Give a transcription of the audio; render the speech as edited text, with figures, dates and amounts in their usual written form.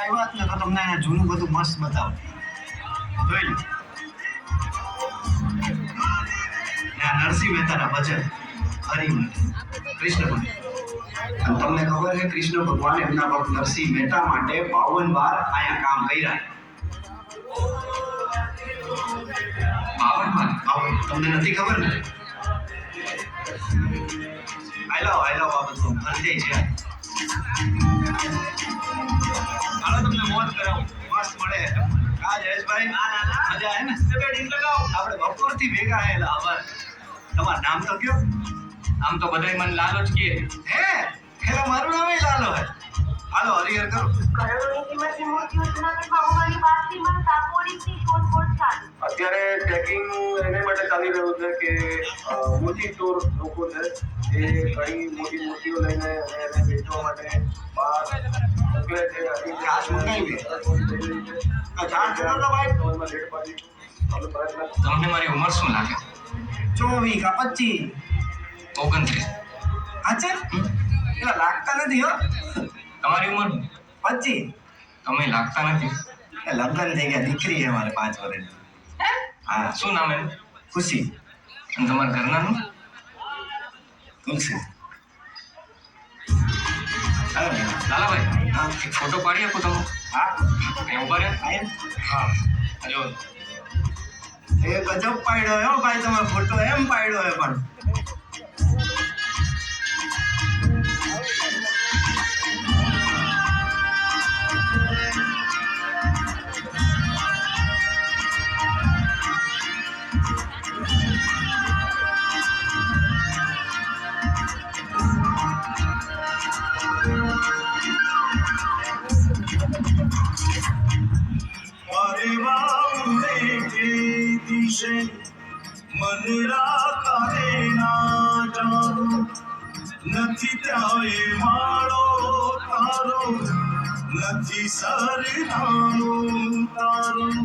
આવ્યા ને તો તમને અહીંયા જૂનું બધું મસ્ત બતાવું. જોઈ લો. ત્યાં નરસિંહ મહેતાના ભજન હરિ કૃષ્ણ ભગવાન. અને તમને ખબર છે કૃષ્ણ ભગવાન એમના ભક્ત નરસિંહ મહેતા માટે 52 વાર અહીંયા કામ કર્યા. 52 વાર. તમને નથી ખબર ને? આઈ લવ આ બધું હરજે છે. હાલો તમને મોજ કરાવું. મસ્ત મળે. આ જયેશભાઈ મજા આવે ને? આપણે બપોરથી ભેગા આયેલા. હવે તમારું નામ તો કયો? આમ તો બધાય મને લાલો જ કહે. હે એલા મારું નામ લાલો હે. હાલો હરિહર કરો. અત્યારે ટ્રેકિંગ એને માટે ચાલી રહ્યું છે કે મોટી ચોર લોકો છે એ ઘણી મોટી મૂર્તિઓ લઈને એને વેચવા માટે બહાર મોકલે છે. ઘાસ મંગાવી ઘાસ કરો તો ભાઈ. તમને મારી ઉંમર શું લાગે? 24 કા 25. 29. અચ્છા એલા લાગતા નથી હો. તમારી ઉંમર 25. તમે લાગતા નથી. એ લગ્ન થઈ ગયા, દીકરી છે મારે 5 વર્ષની. હા શું નામ એનું? ખુશી. અને તમારા ઘરનાનું? તુલસી. લાલાભાઈ એક ફોટો પાડી આપો તમે. હા અહીં ઉભા રહે. હા જો એ ગજબ પાડ્યો હે ભાઈ તમે ફોટો. એમ પાડ્યો હે પણ મન રાખારે ના જાઓ નથી ત્યાં માળો તારો નથી સરનામું તારું.